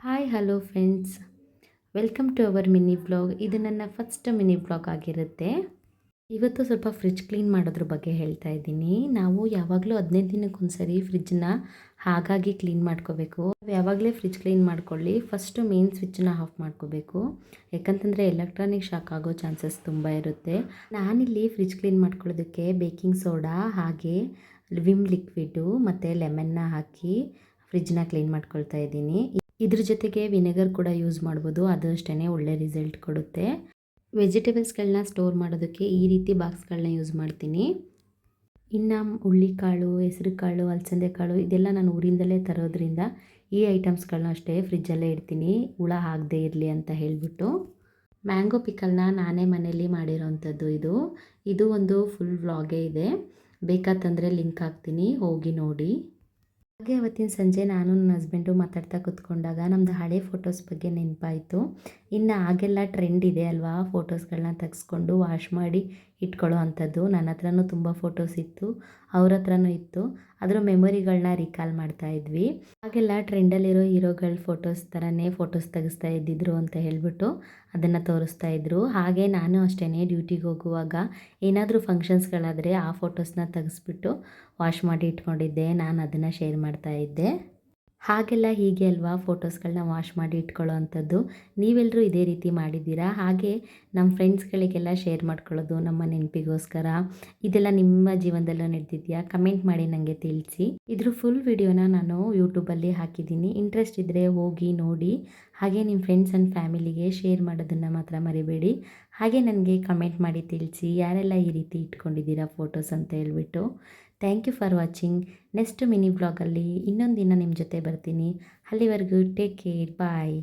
Hi hello friends, welcome to our mini vlog. ಇದು ನನ್ನ first mini vlog ಆಗಿರುತ್ತೆ. ಇವತ್ತು ಸ್ವಲ್ಪ ಫ್ರಿಡ್ಜ್ ಕ್ಲೀನ್ ಮಾಡೋದ್ರ ಬಗ್ಗೆ ಹೇಳ್ತಾ ಇದ್ದೀನಿ. ನಾವು ಯಾವಾಗಲೂ 15 ದಿನಕ್ಕೊಂದ್ಸರಿ ಫ್ರಿಡ್ಜನ್ನ ಹಾಗಾಗಿ ಕ್ಲೀನ್ ಮಾಡ್ಕೋಬೇಕು. ಯಾವಾಗಲೇ ಫ್ರಿಡ್ಜ್ ಕ್ಲೀನ್ ಮಾಡ್ಕೊಳ್ಳಿ, ಫಸ್ಟು ಮೇನ್ ಸ್ವಿಚ್ಚನ್ನ ಆಫ್ ಮಾಡ್ಕೋಬೇಕು. ಯಾಕಂತಂದರೆ ಎಲೆಕ್ಟ್ರಾನಿಕ್ ಶಾಕ್ ಆಗೋ ಚಾನ್ಸಸ್ ತುಂಬ ಇರುತ್ತೆ. ನಾನಿಲ್ಲಿ ಫ್ರಿಡ್ಜ್ ಕ್ಲೀನ್ ಮಾಡ್ಕೊಳ್ಳೋದಕ್ಕೆ ಬೇಕಿಂಗ್ ಸೋಡಾ ಹಾಗೆ ವಿಮ್ ಲಿಕ್ವಿಡು ಮತ್ತು ಲೆಮನ್ನ ಹಾಕಿ ಫ್ರಿಡ್ಜ್ನ ಕ್ಲೀನ್ ಮಾಡ್ಕೊಳ್ತಾ ಇದ್ದೀನಿ. ಇದ್ರ ಜೊತೆಗೆ ವಿನೆಗರ್ ಕೂಡ ಯೂಸ್ ಮಾಡ್ಬೋದು, ಅದು ಅಷ್ಟೇ ಒಳ್ಳೆ ರಿಸಲ್ಟ್ ಕೊಡುತ್ತೆ. ವೆಜಿಟೇಬಲ್ಸ್ಗಳನ್ನ ಸ್ಟೋರ್ ಮಾಡೋದಕ್ಕೆ ಈ ರೀತಿ ಬಾಕ್ಸ್ಗಳನ್ನ ಯೂಸ್ ಮಾಡ್ತೀನಿ. ಇನ್ನು ಹುಳ್ಳಿಕಾಳು, ಹೆಸರುಕಾಳು, ಅಲಸಂದೆ ಕಾಳು ಇದೆಲ್ಲ ನಾನು ಊರಿಂದಲೇ ತರೋದ್ರಿಂದ ಈ ಐಟಮ್ಸ್ಗಳನ್ನ ಅಷ್ಟೇ ಫ್ರಿಜ್ಜಲ್ಲೇ ಇಡ್ತೀನಿ, ಹುಳ ಆಗದೆ ಇರಲಿ ಅಂತ ಹೇಳಿಬಿಟ್ಟು. ಮ್ಯಾಂಗೋ ಪಿಕಲ್ನ ನಾನೇ ಮನೇಲಿ ಮಾಡಿರೋವಂಥದ್ದು ಇದು ಒಂದು ಫುಲ್ ವ್ಲಾಗೇ ಇದೆ. ಬೇಕಾತಂದರೆ ಲಿಂಕ್ ಹಾಕ್ತೀನಿ, ಹೋಗಿ ನೋಡಿ. ಹಾಗೆ ಅವತ್ತಿನ ಸಂಜೆ ನಾನು ನನ್ನ ಹಸ್ಬೆಂಡು ಮಾತಾಡ್ತಾ ಕೂತ್ಕೊಂಡಾಗ ನಮ್ಮದು ಹಳೆ ಫೋಟೋಸ್ ಬಗ್ಗೆ ನೆನಪಾಯಿತು. ಇನ್ನು ಆಗೆಲ್ಲ ಟ್ರೆಂಡ್ ಇದೆ ಅಲ್ವಾ, ಫೋಟೋಸ್ಗಳನ್ನ ತೆಗೆಸ್ಕೊಂಡು ವಾಶ್ ಮಾಡಿ ಇಟ್ಕೊಳ್ಳೋ ಅಂಥದ್ದು. ನನ್ನ ಹತ್ರನೂ ತುಂಬ ಫೋಟೋಸ್ ಇತ್ತು, ಅವ್ರ ಹತ್ರನೂ ಇತ್ತು. ಅದರ ಮೆಮೊರಿಗಳನ್ನ ರಿಕಾಲ್ ಮಾಡ್ತಾ ಇದ್ವಿ. ಹಾಗೆಲ್ಲ ಟ್ರೆಂಡಲ್ಲಿರೋ ಹೀರೋಗಳ ಫೋಟೋಸ್ ಥರನೇ ಫೋಟೋಸ್ ತೆಗೆಸ್ತಾ ಇದ್ದಿದ್ರು ಅಂತ ಹೇಳಿಬಿಟ್ಟು ಅದನ್ನು ತೋರಿಸ್ತಾ ಇದ್ದರು. ಹಾಗೆ ನಾನು ಅಷ್ಟೇ ಡ್ಯೂಟಿಗೆ ಹೋಗುವಾಗ ಏನಾದರೂ ಫಂಕ್ಷನ್ಸ್ಗಳಾದರೆ ಆ ಫೋಟೋಸ್ನ ತೆಗೆಸ್ಬಿಟ್ಟು ವಾಶ್ ಮಾಡಿ ಇಟ್ಕೊಂಡಿದ್ದೆ, ನಾನು ಅದನ್ನು ಶೇರ್ ಮಾಡ್ತಾ ಇದ್ದೆ. ಹಾಗೆಲ್ಲ ಹೀಗೆ ಅಲ್ವಾ ಫೋಟೋಸ್ಗಳನ್ನ ವಾಶ್ ಮಾಡಿ ಇಟ್ಕೊಳ್ಳೋ ಅಂಥದ್ದು. ನೀವೆಲ್ಲರೂ ಇದೇ ರೀತಿ ಮಾಡಿದ್ದೀರಾ? ಹಾಗೆ ನಮ್ಮ ಫ್ರೆಂಡ್ಸ್ಗಳಿಗೆಲ್ಲ ಶೇರ್ ಮಾಡ್ಕೊಳ್ಳೋದು ನಮ್ಮ ನೆನಪಿಗೋಸ್ಕರ, ಇದೆಲ್ಲ ನಿಮ್ಮ ಜೀವನದಲ್ಲೂ ನಡೆದಿದೆಯಾ? ಕಮೆಂಟ್ ಮಾಡಿ ನನಗೆ ತಿಳಿಸಿ. ಇದ್ರ ಫುಲ್ ವಿಡಿಯೋನ ನಾನು ಯೂಟ್ಯೂಬಲ್ಲಿ ಹಾಕಿದ್ದೀನಿ, ಇಂಟ್ರೆಸ್ಟ್ ಇದ್ದರೆ ಹೋಗಿ ನೋಡಿ. ಹಾಗೆ ನಿಮ್ಮ ಫ್ರೆಂಡ್ಸ್ ಆ್ಯಂಡ್ ಫ್ಯಾಮಿಲಿಗೆ ಶೇರ್ ಮಾಡೋದನ್ನು ಮಾತ್ರ ಮರಿಬೇಡಿ. ಹಾಗೆ ನನಗೆ ಕಮೆಂಟ್ ಮಾಡಿ ತಿಳಿಸಿ ಯಾರೆಲ್ಲ ಈ ರೀತಿ ಇಟ್ಕೊಂಡಿದ್ದೀರಾ ಫೋಟೋಸ್ ಅಂತ ಹೇಳ್ಬಿಟ್ಟು. Thank you for watching. Next mini ವ್ಲಾಗಲ್ಲಿ ಇನ್ನೊಂದು ದಿನ ನಿಮ್ಮ ಜೊತೆ ಬರ್ತೀನಿ. ಅಲ್ಲಿವರೆಗೂ ಟೇಕ್ ಕೇರ್, ಬಾಯ್.